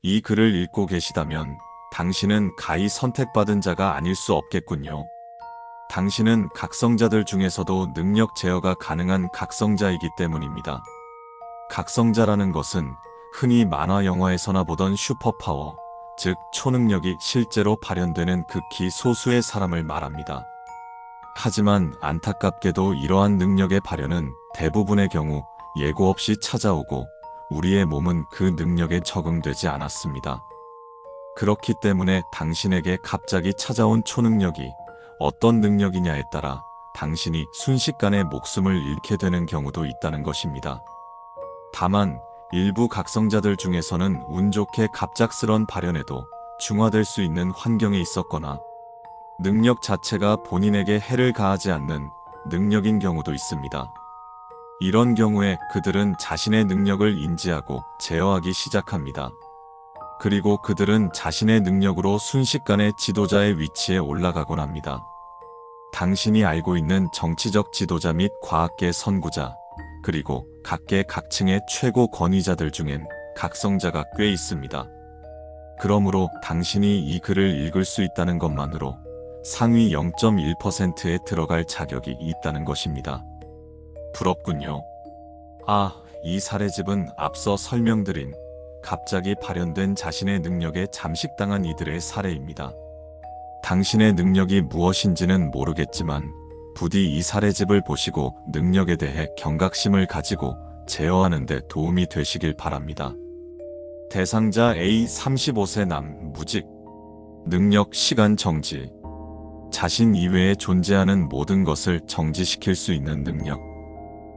이 글을 읽고 계시다면 당신은 가히 선택받은 자가 아닐 수 없겠군요. 당신은 각성자들 중에서도 능력 제어가 가능한 각성자이기 때문입니다. 각성자라는 것은 흔히 만화 영화에서나 보던 슈퍼파워, 즉 초능력이 실제로 발현되는 극히 소수의 사람을 말합니다. 하지만 안타깝게도 이러한 능력의 발현은 대부분의 경우 예고 없이 찾아오고 우리의 몸은 그 능력에 적응되지 않았습니다. 그렇기 때문에 당신에게 갑자기 찾아온 초능력이 어떤 능력이냐에 따라 당신이 순식간에 목숨을 잃게 되는 경우도 있다는 것입니다. 다만 일부 각성자들 중에서는 운 좋게 갑작스런 발현에도 중화될 수 있는 환경에 있었거나 능력 자체가 본인에게 해를 가하지 않는 능력인 경우도 있습니다. 이런 경우에 그들은 자신의 능력을 인지하고 제어하기 시작합니다. 그리고 그들은 자신의 능력으로 순식간에 지도자의 위치에 올라가곤 합니다. 당신이 알고 있는 정치적 지도자 및 과학계 선구자, 그리고 각계 각층의 최고 권위자들 중엔 각성자가 꽤 있습니다. 그러므로 당신이 이 글을 읽을 수 있다는 것만으로 상위 0.1%에 들어갈 자격이 있다는 것입니다. 부럽군요. 이 사례집은 앞서 설명드린 갑자기 발현된 자신의 능력에 잠식당한 이들의 사례입니다. 당신의 능력이 무엇인지는 모르겠지만 부디 이 사례집을 보시고 능력에 대해 경각심을 가지고 제어하는 데 도움이 되시길 바랍니다. 대상자 A 35세 남 무직. 능력 시간 정지. 자신 이외에 존재하는 모든 것을 정지시킬 수 있는 능력.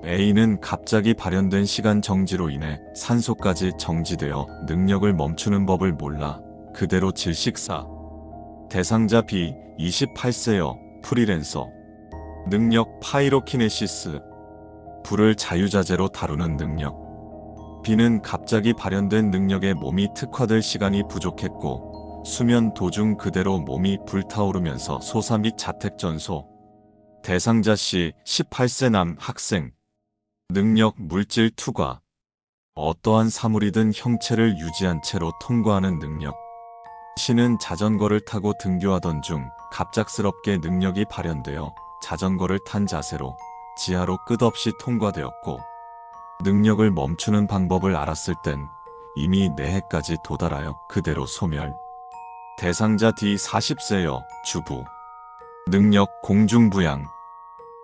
A는 갑자기 발현된 시간 정지로 인해 산소까지 정지되어 능력을 멈추는 법을 몰라 그대로 질식사. 대상자 B 28세여 프리랜서. 능력 파이로키네시스. 불을 자유자재로 다루는 능력. B는 갑자기 발현된 능력에 몸이 특화될 시간이 부족했고 수면 도중 그대로 몸이 불타오르면서 소사 및 자택 전소. 대상자 C 18세 남 학생. 능력 물질 투과. 어떠한 사물이든 형체를 유지한 채로 통과하는 능력. C는 자전거를 타고 등교하던 중 갑작스럽게 능력이 발현되어 자전거를 탄 자세로 지하로 끝없이 통과되었고 능력을 멈추는 방법을 알았을 땐 이미 내해까지 도달하여 그대로 소멸. 대상자 D 40세여 주부. 능력 공중부양.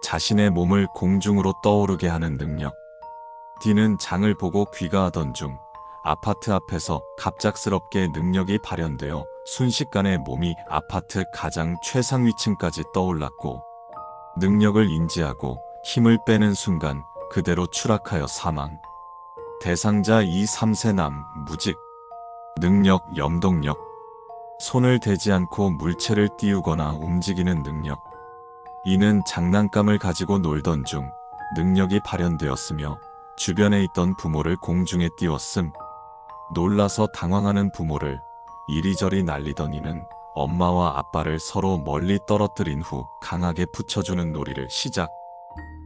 자신의 몸을 공중으로 떠오르게 하는 능력. D는 장을 보고 귀가하던 중 아파트 앞에서 갑작스럽게 능력이 발현되어 순식간에 몸이 아파트 가장 최상위층까지 떠올랐고 능력을 인지하고 힘을 빼는 순간 그대로 추락하여 사망. 대상자 2, 3세 남 무직. 능력 염동력. 손을 대지 않고 물체를 띄우거나 움직이는 능력. 이는 장난감을 가지고 놀던 중 능력이 발현되었으며 주변에 있던 부모를 공중에 띄웠음. 놀라서 당황하는 부모를 이리저리 날리던 이는 엄마와 아빠를 서로 멀리 떨어뜨린 후 강하게 붙여주는 놀이를 시작.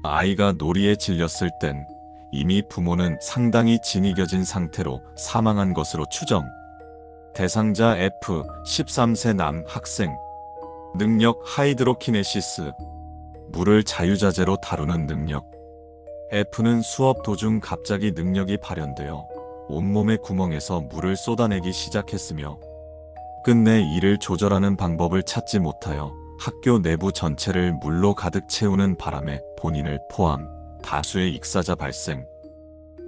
아이가 놀이에 질렸을 땐 이미 부모는 상당히 진이겨진 상태로 사망한 것으로 추정. 대상자 F 13세 남 학생. 능력 하이드로키네시스. 물을 자유자재로 다루는 능력. F는 수업 도중 갑자기 능력이 발현되어 온몸의 구멍에서 물을 쏟아내기 시작했으며 끝내 이를 조절하는 방법을 찾지 못하여 학교 내부 전체를 물로 가득 채우는 바람에 본인을 포함 다수의 익사자 발생.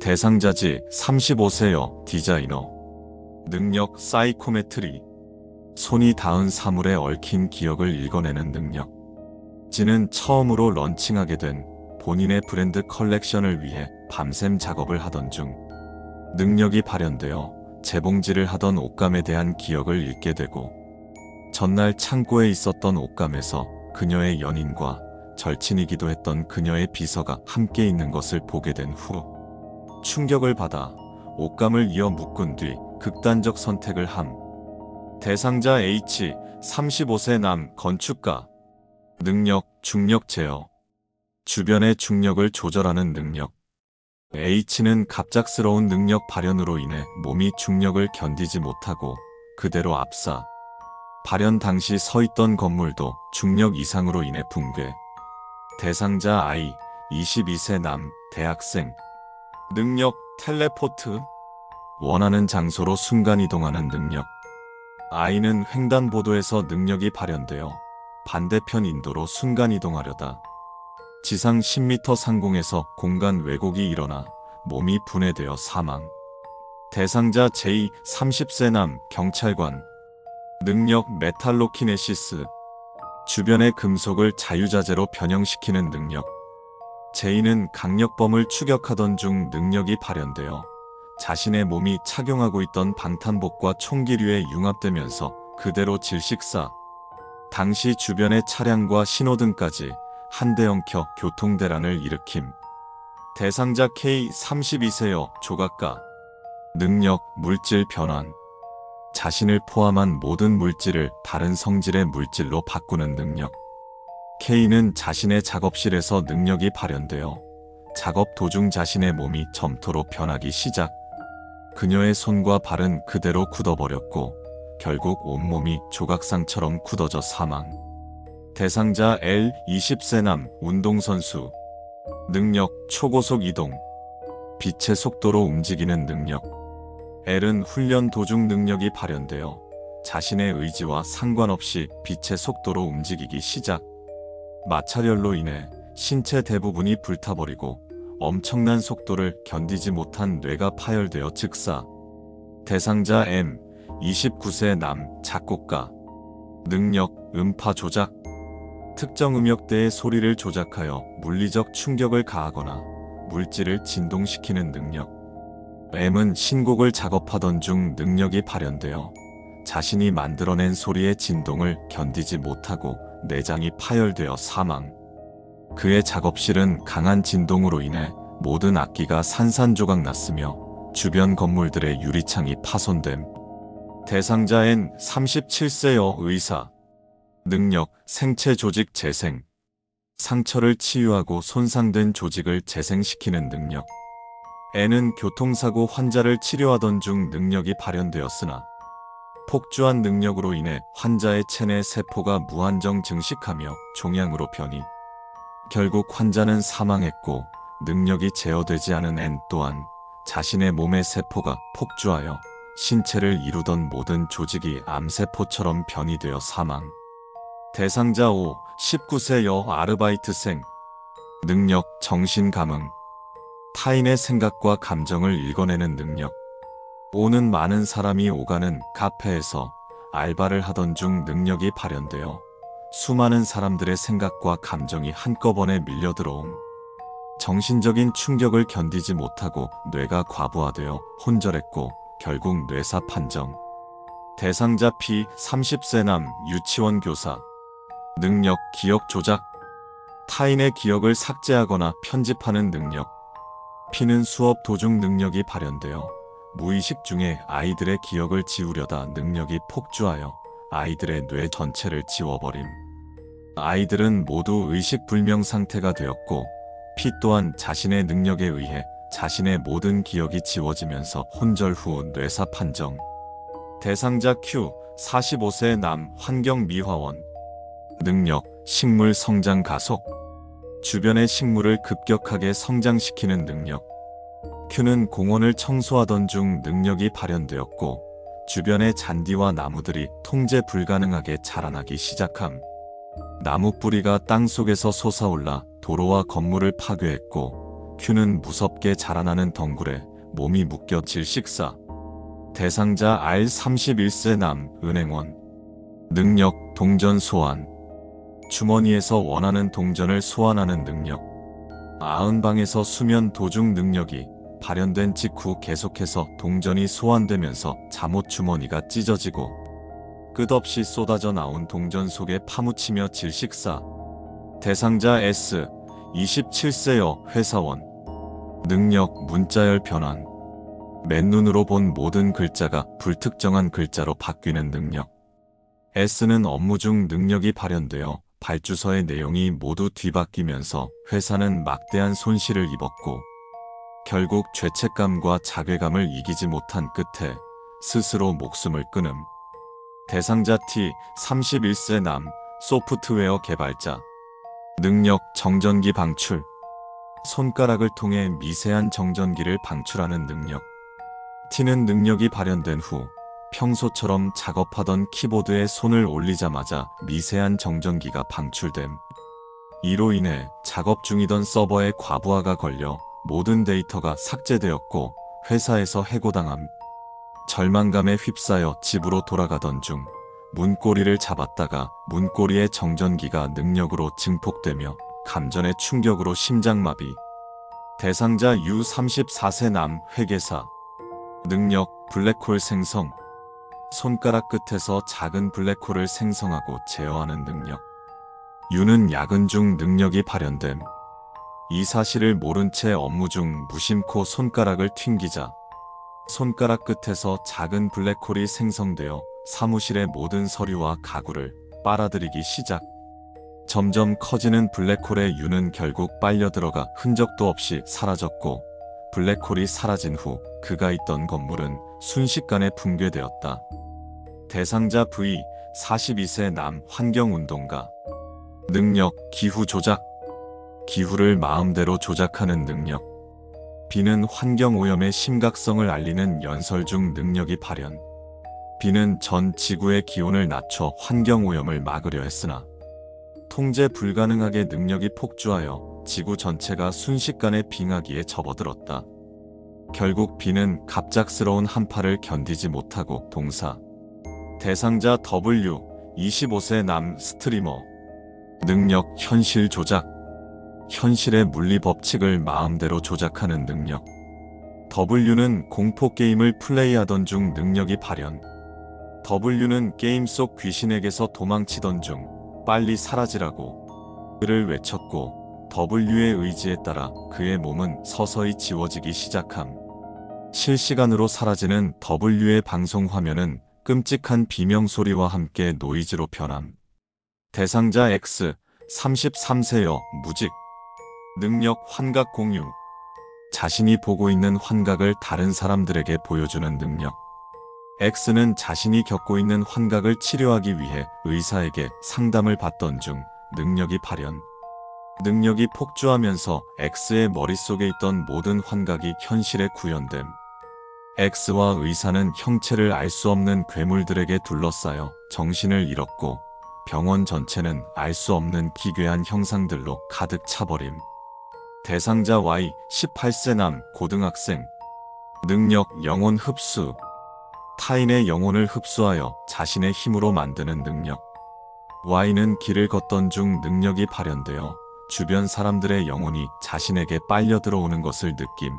대상자지 35세여 디자이너. 능력 사이코메트리. 손이 닿은 사물에 얽힌 기억을 읽어내는 능력. 지는 처음으로 런칭하게 된 본인의 브랜드 컬렉션을 위해 밤샘 작업을 하던 중 능력이 발현되어 재봉질을 하던 옷감에 대한 기억을 잃게 되고 전날 창고에 있었던 옷감에서 그녀의 연인과 절친이기도 했던 그녀의 비서가 함께 있는 것을 보게 된 후 충격을 받아 옷감을 이어 묶은 뒤 극단적 선택을 함. 대상자 H 35세 남 건축가. 능력 중력 제어. 주변의 중력을 조절하는 능력. H는 갑작스러운 능력 발현으로 인해 몸이 중력을 견디지 못하고 그대로 압사. 발현 당시 서 있던 건물도 중력 이상으로 인해 붕괴. 대상자 I, 22세 남, 대학생. 능력, 텔레포트. 원하는 장소로 순간이동하는 능력. I는 횡단보도에서 능력이 발현되어 반대편 인도로 순간이동하려다 지상 10m 상공에서 공간 왜곡이 일어나 몸이 분해되어 사망. 대상자 J, 30세 남, 경찰관. 능력, 메탈로키네시스. 주변의 금속을 자유자재로 변형시키는 능력. J는 강력범을 추격하던 중 능력이 발현되어 자신의 몸이 착용하고 있던 방탄복과 총기류에 융합되면서 그대로 질식사. 당시 주변의 차량과 신호등까지 한 대 엉켜 교통대란을 일으킴. 대상자 K, 32세여, 조각가. 능력, 물질 변환. 자신을 포함한 모든 물질을 다른 성질의 물질로 바꾸는 능력. K는 자신의 작업실에서 능력이 발현되어 작업 도중 자신의 몸이 점토로 변하기 시작. 그녀의 손과 발은 그대로 굳어버렸고 결국 온몸이 조각상처럼 굳어져 사망. 대상자 L, 20세 남, 운동선수. 능력, 초고속 이동. 빛의 속도로 움직이는 능력. L은 훈련 도중 능력이 발현되어 자신의 의지와 상관없이 빛의 속도로 움직이기 시작. 마찰열로 인해 신체 대부분이 불타버리고 엄청난 속도를 견디지 못한 뇌가 파열되어 즉사. 대상자 M, 29세 남, 작곡가. 능력, 음파 조작. 특정 음역대의 소리를 조작하여 물리적 충격을 가하거나 물질을 진동시키는 능력. M은 신곡을 작업하던 중 능력이 발현되어 자신이 만들어낸 소리의 진동을 견디지 못하고 내장이 파열되어 사망. 그의 작업실은 강한 진동으로 인해 모든 악기가 산산조각 났으며 주변 건물들의 유리창이 파손됨. 대상자 N, 37세여, 의사. 능력, 생체 조직 재생. 상처를 치유하고 손상된 조직을 재생시키는 능력. N은 교통사고 환자를 치료하던 중 능력이 발현되었으나 폭주한 능력으로 인해 환자의 체내 세포가 무한정 증식하며 종양으로 변이. 결국 환자는 사망했고 능력이 제어되지 않은 N 또한 자신의 몸의 세포가 폭주하여 신체를 이루던 모든 조직이 암세포처럼 변이되어 사망. 대상자 O, 19세 여, 아르바이트생. 능력, 정신감응. 타인의 생각과 감정을 읽어내는 능력. O는 많은 사람이 오가는 카페에서 알바를 하던 중 능력이 발현되어 수많은 사람들의 생각과 감정이 한꺼번에 밀려들어옴. 정신적인 충격을 견디지 못하고 뇌가 과부하되어 혼절했고 결국 뇌사 판정. 대상자 P, 30세 남, 유치원 교사. 능력, 기억 조작. 타인의 기억을 삭제하거나 편집하는 능력. P는 수업 도중 능력이 발현되어 무의식 중에 아이들의 기억을 지우려다 능력이 폭주하여 아이들의 뇌 전체를 지워버림. 아이들은 모두 의식불명 상태가 되었고 P 또한 자신의 능력에 의해 자신의 모든 기억이 지워지면서 혼절 후 뇌사 판정. 대상자 Q, 45세 남, 환경미화원. 능력, 식물 성장 가속. 주변의 식물을 급격하게 성장시키는 능력. Q는 공원을 청소하던 중 능력이 발현되었고 주변의 잔디와 나무들이 통제 불가능하게 자라나기 시작함. 나무 뿌리가 땅속에서 솟아올라 도로와 건물을 파괴했고 Q는 무섭게 자라나는 덩굴에 몸이 묶여 질식사. 대상자 R, 31세 남, 은행원. 능력, 동전 소환. 주머니에서 원하는 동전을 소환하는 능력. 아흔방에서 수면 도중 능력이 발현된 직후 계속해서 동전이 소환되면서 잠옷 주머니가 찢어지고 끝없이 쏟아져 나온 동전 속에 파묻히며 질식사. 대상자 S, 27세여, 회사원. 능력, 문자열 변환. 맨눈으로 본 모든 글자가 불특정한 글자로 바뀌는 능력. S는 업무 중 능력이 발현되어 발주서의 내용이 모두 뒤바뀌면서 회사는 막대한 손실을 입었고 결국 죄책감과 자괴감을 이기지 못한 끝에 스스로 목숨을 끊음. 대상자 T, 31세 남, 소프트웨어 개발자. 능력 정전기 방출. 손가락을 통해 미세한 정전기를 방출하는 능력. T는 능력이 발현된 후 평소처럼 작업하던 키보드에 손을 올리자마자 미세한 정전기가 방출됨. 이로 인해 작업 중이던 서버에 과부하가 걸려 모든 데이터가 삭제되었고 회사에서 해고당함. 절망감에 휩싸여 집으로 돌아가던 중 문고리를 잡았다가 문고리의 정전기가 능력으로 증폭되며 감전의 충격으로 심장마비. 대상자 U 34세 남 회계사. 능력 블랙홀 생성. 손가락 끝에서 작은 블랙홀을 생성하고 제어하는 능력. U는 야근 중 능력이 발현됨. 이 사실을 모른 채 업무 중 무심코 손가락을 튕기자 손가락 끝에서 작은 블랙홀이 생성되어 사무실의 모든 서류와 가구를 빨아들이기 시작. 점점 커지는 블랙홀의 U는 결국 빨려 들어가 흔적도 없이 사라졌고 블랙홀이 사라진 후 그가 있던 건물은 순식간에 붕괴되었다. 대상자 V, 42세 남 환경운동가. 능력 기후 조작. 기후를 마음대로 조작하는 능력. B는 환경오염의 심각성을 알리는 연설 중 능력이 발현. B는 전 지구의 기온을 낮춰 환경오염을 막으려 했으나 통제 불가능하게 능력이 폭주하여 지구 전체가 순식간에 빙하기에 접어들었다. 결국 B는 갑작스러운 한파를 견디지 못하고 동사. 대상자 W, 25세 남 스트리머. 능력 현실 조작. 현실의 물리 법칙을 마음대로 조작하는 능력. W는 공포게임을 플레이하던 중 능력이 발현. W는 게임 속 귀신에게서 도망치던 중 빨리 사라지라고 그를 외쳤고 W의 의지에 따라 그의 몸은 서서히 지워지기 시작함. 실시간으로 사라지는 W의 방송 화면은 끔찍한 비명소리와 함께 노이즈로 변함. 대상자 X, 33세여 무직. 능력 환각 공유. 자신이 보고 있는 환각을 다른 사람들에게 보여주는 능력. X는 자신이 겪고 있는 환각을 치료하기 위해 의사에게 상담을 받던 중 능력이 발현. 능력이 폭주하면서 X의 머릿속에 있던 모든 환각이 현실에 구현됨. X와 의사는 형체를 알 수 없는 괴물들에게 둘러싸여 정신을 잃었고 병원 전체는 알 수 없는 기괴한 형상들로 가득 차버림. 대상자 Y, 18세 남 고등학생. 능력 영혼 흡수. 타인의 영혼을 흡수하여 자신의 힘으로 만드는 능력. Y는 길을 걷던 중 능력이 발현되어 주변 사람들의 영혼이 자신에게 빨려 들어오는 것을 느낌.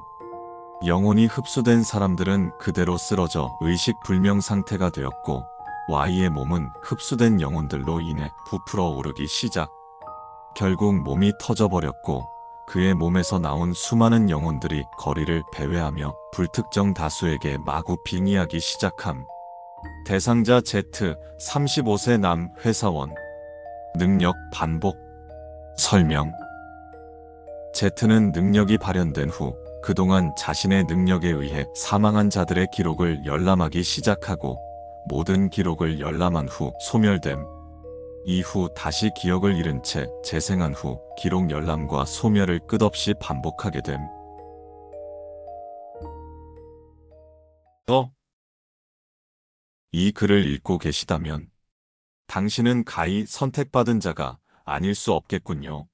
영혼이 흡수된 사람들은 그대로 쓰러져 의식불명 상태가 되었고 Y의 몸은 흡수된 영혼들로 인해 부풀어 오르기 시작. 결국 몸이 터져버렸고 그의 몸에서 나온 수많은 영혼들이 거리를 배회하며 불특정 다수에게 마구 빙의하기 시작함. 대상자 Z, 35세 남 회사원. 능력 반복. 설명. Z는 능력이 발현된 후 그동안 자신의 능력에 의해 사망한 자들의 기록을 열람하기 시작하고 모든 기록을 열람한 후 소멸됨. 이후 다시 기억을 잃은 채 재생한 후 기록 열람과 소멸을 끝없이 반복하게 됨. 이 글을 읽고 계시다면 당신은 가히 선택받은 자가 아닐 수 없겠군요.